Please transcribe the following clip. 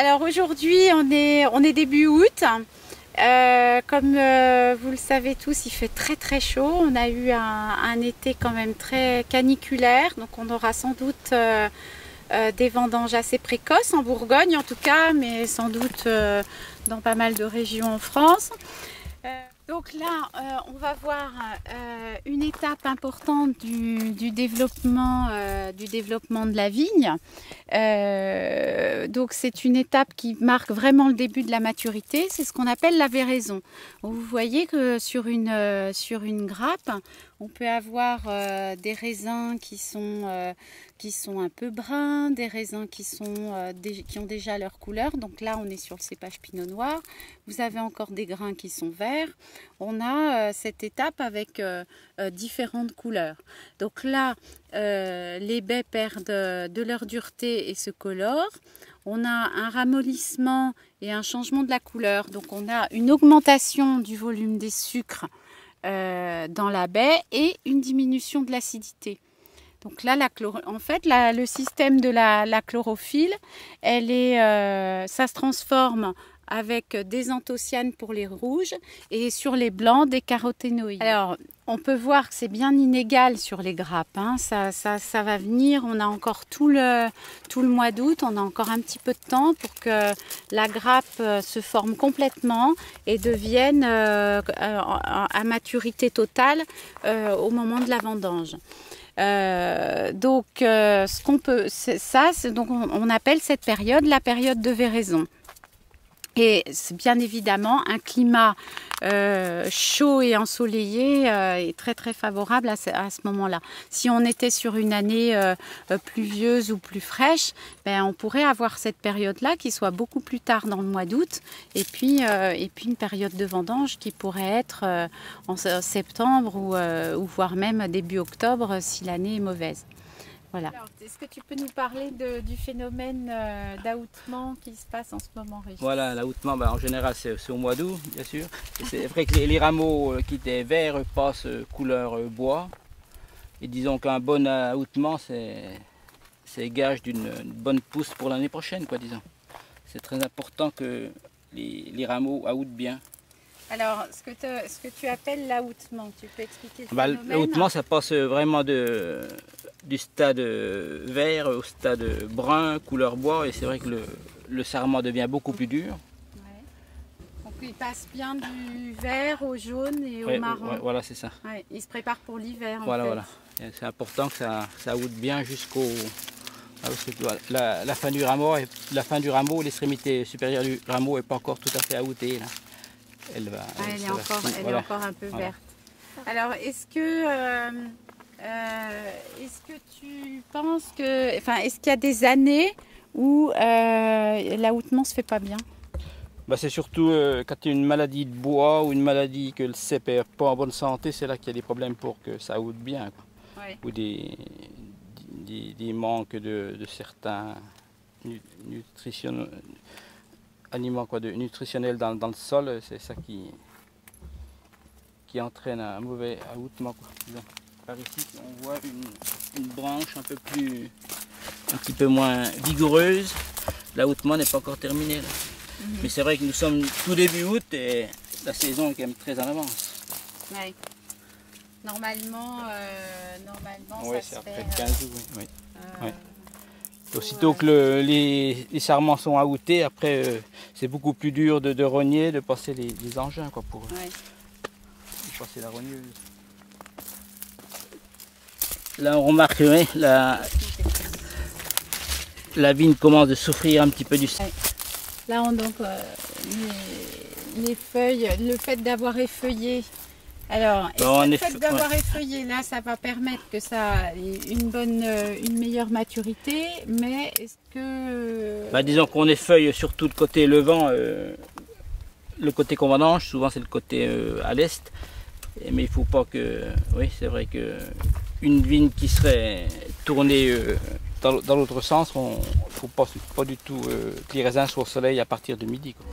Alors aujourd'hui on est début août. Comme vous le savez tous, il fait très chaud. On a eu un été quand même très caniculaire, donc on aura sans doute des vendanges assez précoces en Bourgogne en tout cas, mais sans doute dans pas mal de régions en France. Donc là, on va voir une étape importante du développement de la vigne. Donc c'est une étape qui marque vraiment le début de la maturité. C'est ce qu'on appelle la véraison. Vous voyez que sur une grappe, on peut avoir des raisins qui sont un peu bruns, des raisins qui ont déjà leur couleur. Donc là, on est sur le cépage Pinot Noir. Vous avez encore des grains qui sont verts. On a cette étape avec différentes couleurs. Donc là, les baies perdent de leur dureté et se colorent. On a un ramollissement et un changement de la couleur. Donc on a une augmentation du volume des sucres dans la baie et une diminution de l'acidité. Donc là, le système de la chlorophylle, ça se transforme avec des anthocyanes pour les rouges et sur les blancs des caroténoïdes. Alors, on peut voir que c'est bien inégal sur les grappes, hein. Ça va venir. On a encore tout le mois d'août, on a encore un petit peu de temps pour que la grappe se forme complètement et devienne à maturité totale au moment de la vendange. Donc on appelle cette période la période de véraison. Et c'est bien évidemment un climat chaud et ensoleillé est très favorable à ce moment-là. Si on était sur une année pluvieuse ou plus fraîche, on pourrait avoir cette période-là qui soit beaucoup plus tard dans le mois d'août et puis une période de vendange qui pourrait être en septembre ou voire même début octobre si l'année est mauvaise. Voilà. Est-ce que tu peux nous parler du phénomène d'aoutement qui se passe en ce moment, Régis? Voilà, l'aoutement, en général, c'est au mois d'août, bien sûr. C'est vrai que les rameaux qui étaient verts passent couleur bois. Et disons qu'un bon aoutement, c'est gage d'une bonne pousse pour l'année prochaine, quoi, disons. C'est très important que les rameaux aoutent bien. Alors, ce que tu appelles l'aoutement, tu peux expliquer le phénomène? L'aoutement, ça passe vraiment du stade vert au stade brun, couleur bois, et c'est vrai que le sarment devient beaucoup plus dur. Ouais. Donc il passe bien du vert au jaune et au marron. Ouais, voilà, c'est ça. Ouais, il se prépare pour l'hiver. Voilà. C'est important que ça aoûte bien jusqu'au... La fin du rameau, l'extrémité supérieure du rameau n'est pas encore tout à fait aoûtée, là. Elle est encore un peu verte. Alors, est-ce que tu penses est-ce qu'il y a des années où l'aoutement se fait pas bien? C'est surtout quand il y a une maladie de bois ou une maladie que le cep n'est pas en bonne santé, c'est là qu'il y a des problèmes pour que ça aoûte bien, quoi. Ouais. Ou des manques de certains aliments nutritionnels dans le sol, c'est ça qui entraîne un mauvais aoutement, quoi. Donc, par ici, on voit une branche un petit peu moins vigoureuse. L'aoutement n'est pas encore terminé, là. Mais c'est vrai que nous sommes tout début août et la saison est quand même très en avance. Ouais. Normalement, ouais, ça c'est se après fait... 15 jours, oui. Ouais. Aussitôt que les sarments sont aoutés, après c'est beaucoup plus dur de rogner, de passer les engins, quoi, pour passer la rogneuse. Là on remarque la vigne commence de souffrir un petit peu du... Ouais. Là donc les feuilles, le fait d'avoir effeuillé. Alors, le fait d'avoir effeuillé, là, ça va permettre que ça ait une meilleure maturité, mais est-ce que... disons qu'on effeuille surtout le côté levant, le côté qu'on vendange, souvent c'est le côté à l'est, mais il ne faut pas que... Oui, c'est vrai qu'une vigne qui serait tournée dans l'autre sens, il ne faut pas du tout que les raisins soient au soleil à partir de midi, quoi.